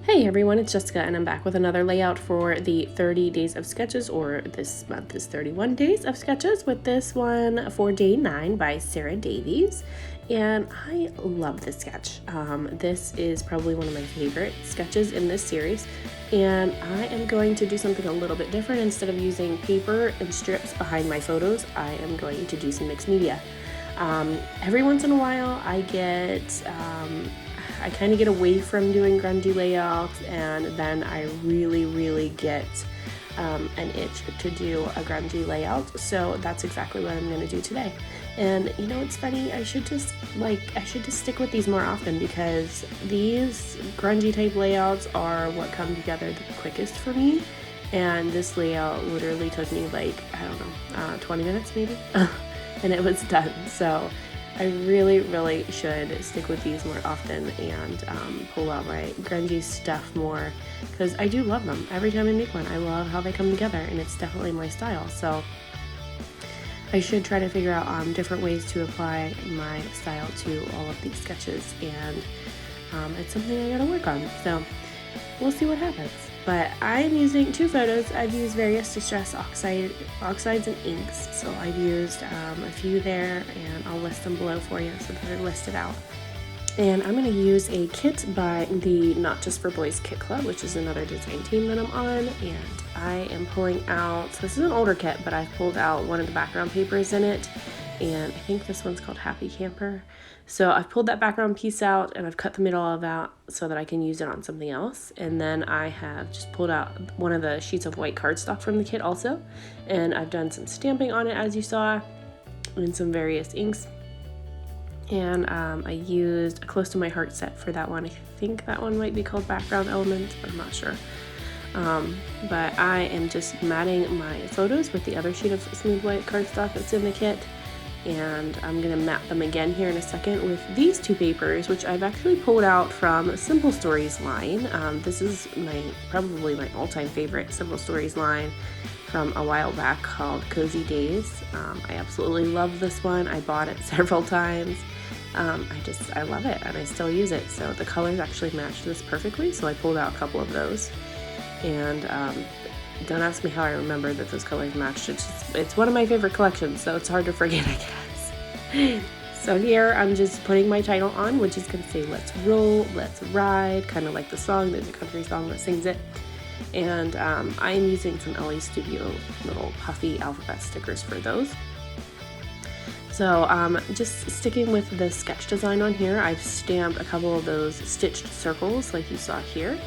Hey everyone, it's Jessica and I'm back with another layout for the 30 days of sketches, or this month is 31 days of sketches, with this one for day 9 by Sarah Davies. And I love this sketch. This is probably one of my favorite sketches in this series, and I am going to do something a little bit different. Instead of using paper and strips behind my photos, I am going to do some mixed media. Every once in a while I kind of get away from doing grungy layouts, and then I really get an itch to do a grungy layout. So that's exactly what I'm going to do today. And you know, it's funny, I should just stick with these more often, because these grungy type layouts are what come together the quickest for me. And this layout literally took me like, I don't know, 20 minutes maybe, and it was done. So I really should stick with these more often and pull out my grungy stuff more, because I do love them. Every time I make one, I love how they come together, and it's definitely my style. So I should try to figure out different ways to apply my style to all of these sketches, and it's something I gotta work on. So we'll see what happens. But I'm using 2 photos. I've used various distress oxides and inks. So I've used a few there, and I'll list them below for you so that they're listed out. And I'm going to use a kit by the Not Just for Boys Kit Club, which is another design team that I'm on. And I am pulling out, so this is an older kit, but I've pulled out one of the background papers in it. And I think this one's called Happy Camper. So I've pulled that background piece out, and I've cut the middle of that so that I can use it on something else. And then I have just pulled out one of the sheets of white cardstock from the kit also. And I've done some stamping on it, as you saw, and some various inks. And I used a Close to My Heart set for that one. I think that one might be called Background Element, but I'm not sure. But I am just matting my photos with the other sheet of smooth white cardstock that's in the kit. And I'm going to mat them again here in a second with these 2 papers, which I've actually pulled out from Simple Stories line. This is probably my all-time favorite Simple Stories line from a while back, called Cozy Days. I absolutely love this one. I bought it several times. I love it, and I still use it. So the colors actually match this perfectly, so I pulled out a couple of those. And don't ask me how I remember that those colors matched. It's one of my favorite collections, so it's hard to forget, I guess. So here I'm just putting my title on, which is going to say "Let's Roll, Let's Ride," kind of like the song. There's a country song that sings it. And I am using some LA Studio little puffy alphabet stickers for those. So just sticking with the sketch design on here, I've stamped a couple of those stitched circles like you saw here.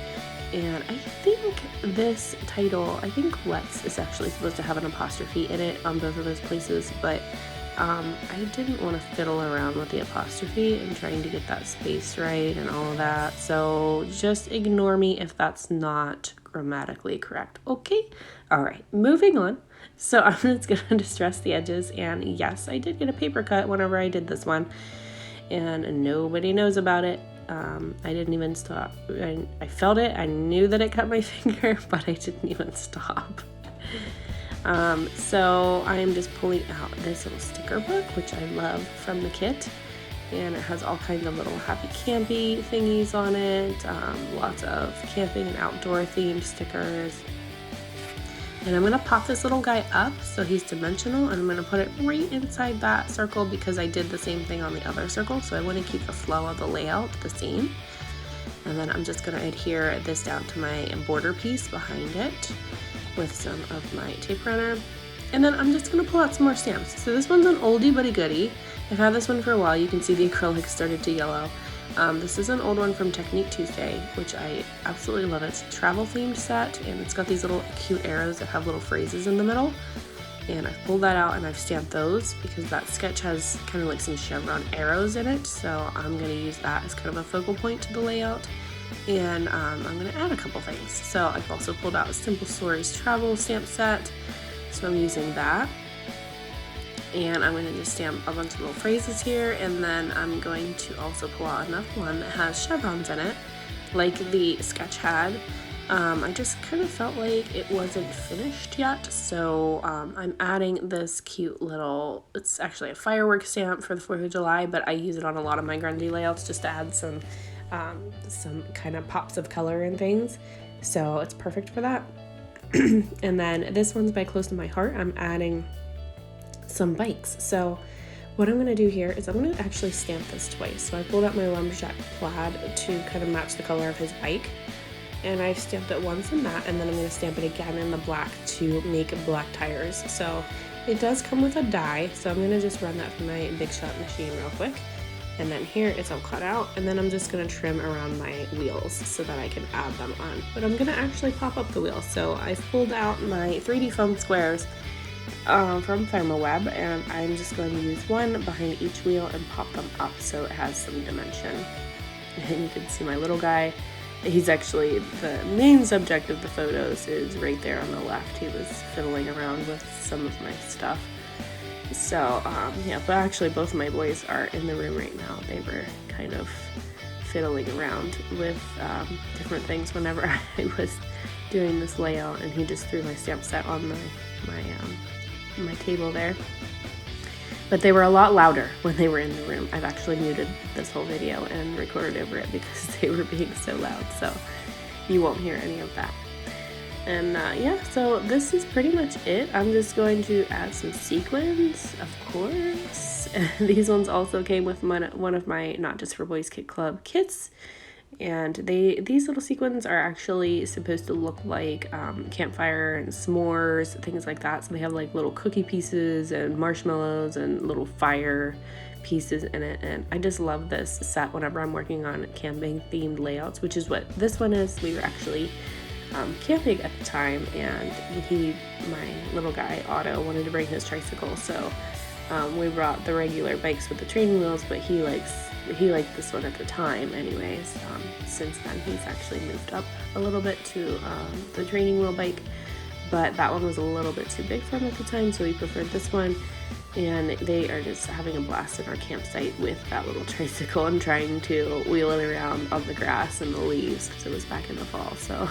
And I think this title, Let's is actually supposed to have an apostrophe in it on both of those places, but I didn't want to fiddle around with the apostrophe and trying to get that space right and all of that. So just ignore me if that's not grammatically correct. Okay? All right, moving on. So I'm just going to distress the edges, and yes, I did get a paper cut whenever I did this one, and nobody knows about it. I didn't even stop. I felt it. I knew that it cut my finger, but I didn't even stop. So I am just pulling out this little sticker book, which I love, from the kit. And it has all kinds of little happy campy thingies on it. Lots of camping and outdoor themed stickers. And I'm going to pop this little guy up so he's dimensional, and I'm going to put it right inside that circle because I did the same thing on the other circle, so I want to keep the flow of the layout the same. And then I'm just going to adhere this down to my border piece behind it with some of my tape runner. And then I'm just going to pull out some more stamps. So this one's an oldie but a goodie. I've had this one for a while. You can see the acrylic started to yellow. This is an old one from Technique Tuesday, which I absolutely love. It's a travel themed set, and it's got these little cute arrows that have little phrases in the middle. And I've pulled that out and I've stamped those because that sketch has kind of like some chevron arrows in it. So I'm going to use that as kind of a focal point to the layout. And I'm going to add a couple things. So I've also pulled out a Simple Stories travel stamp set. So I'm using that. And I'm going to just stamp a bunch of little phrases here, and then I'm going to also pull out another one that has chevrons in it, like the sketch had. I just kind of felt like it wasn't finished yet, so I'm adding this cute little, it's actually a fireworks stamp for the 4th of July, but I use it on a lot of my grungy layouts just to add some some kind of pops of color and things. So it's perfect for that. And then this one's by Close to My Heart. I'm adding some bikes. So what I'm going to do here is I'm going to actually stamp this twice. So I pulled out my Lumberjack Plaid to kind of match the color of his bike. And I've stamped it once in that, and then I'm going to stamp it again in the black to make black tires. So it does come with a die, so I'm going to just run that through my Big Shot machine real quick. And then here it's all cut out, and then I'm just going to trim around my wheels so that I can add them on. But I'm going to actually pop up the wheels. So I've pulled out my 3D foam squares from Thermoweb, and I'm just going to use one behind each wheel and pop them up so it has some dimension. And you can see my little guy. He's actually the main subject of the photos is right there on the left. He was fiddling around with some of my stuff. So, yeah, but actually both of my boys are in the room right now. They were kind of fiddling around with different things whenever I was doing this layout, and he just threw my stamp set on my table there. But they were a lot louder when they were in the room. I've actually muted this whole video and recorded over it because they were being so loud, so you won't hear any of that. And yeah, so this is pretty much it. I'm just going to add some sequins, of course. These ones also came with one of my Not Just for Boys Kit Club kits. And these little sequins are actually supposed to look like campfire and s'mores, things like that. So they have like little cookie pieces and marshmallows and little fire pieces in it. And I just love this set whenever I'm working on camping themed layouts, which is what this one is. We were actually camping at the time, and my little guy Otto wanted to bring his tricycle, so we brought the regular bikes with the training wheels, but he liked this one at the time anyways. Since then he's actually moved up a little bit to the training wheel bike, but that one was a little bit too big for him at the time, so he preferred this one. And they are just having a blast at our campsite with that little tricycle and trying to wheel it around on the grass and the leaves because it was back in the fall. So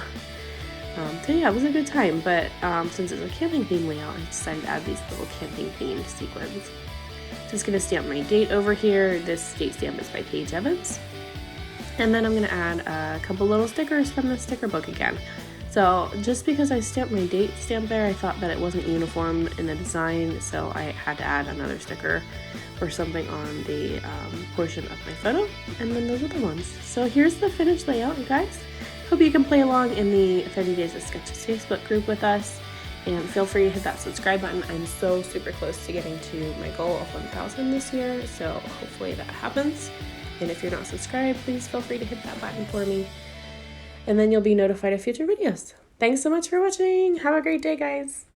yeah, it was a good time, but since it's a camping theme layout, I decided to add these little camping themed sequins. Just going to stamp my date over here. This date stamp is by Paige Evans. And then I'm going to add a couple little stickers from the sticker book again. So just because I stamped my date stamp there, I thought that it wasn't uniform in the design, so I had to add another sticker or something on the portion of my photo, and then those are the ones. So here's the finished layout, you guys. Hope you can play along in the 30 Days of Sketches Facebook group with us, and feel free to hit that subscribe button. I'm so super close to getting to my goal of 1,000 this year, so hopefully that happens. And if you're not subscribed, please feel free to hit that button for me, and then you'll be notified of future videos. Thanks so much for watching. Have a great day, guys.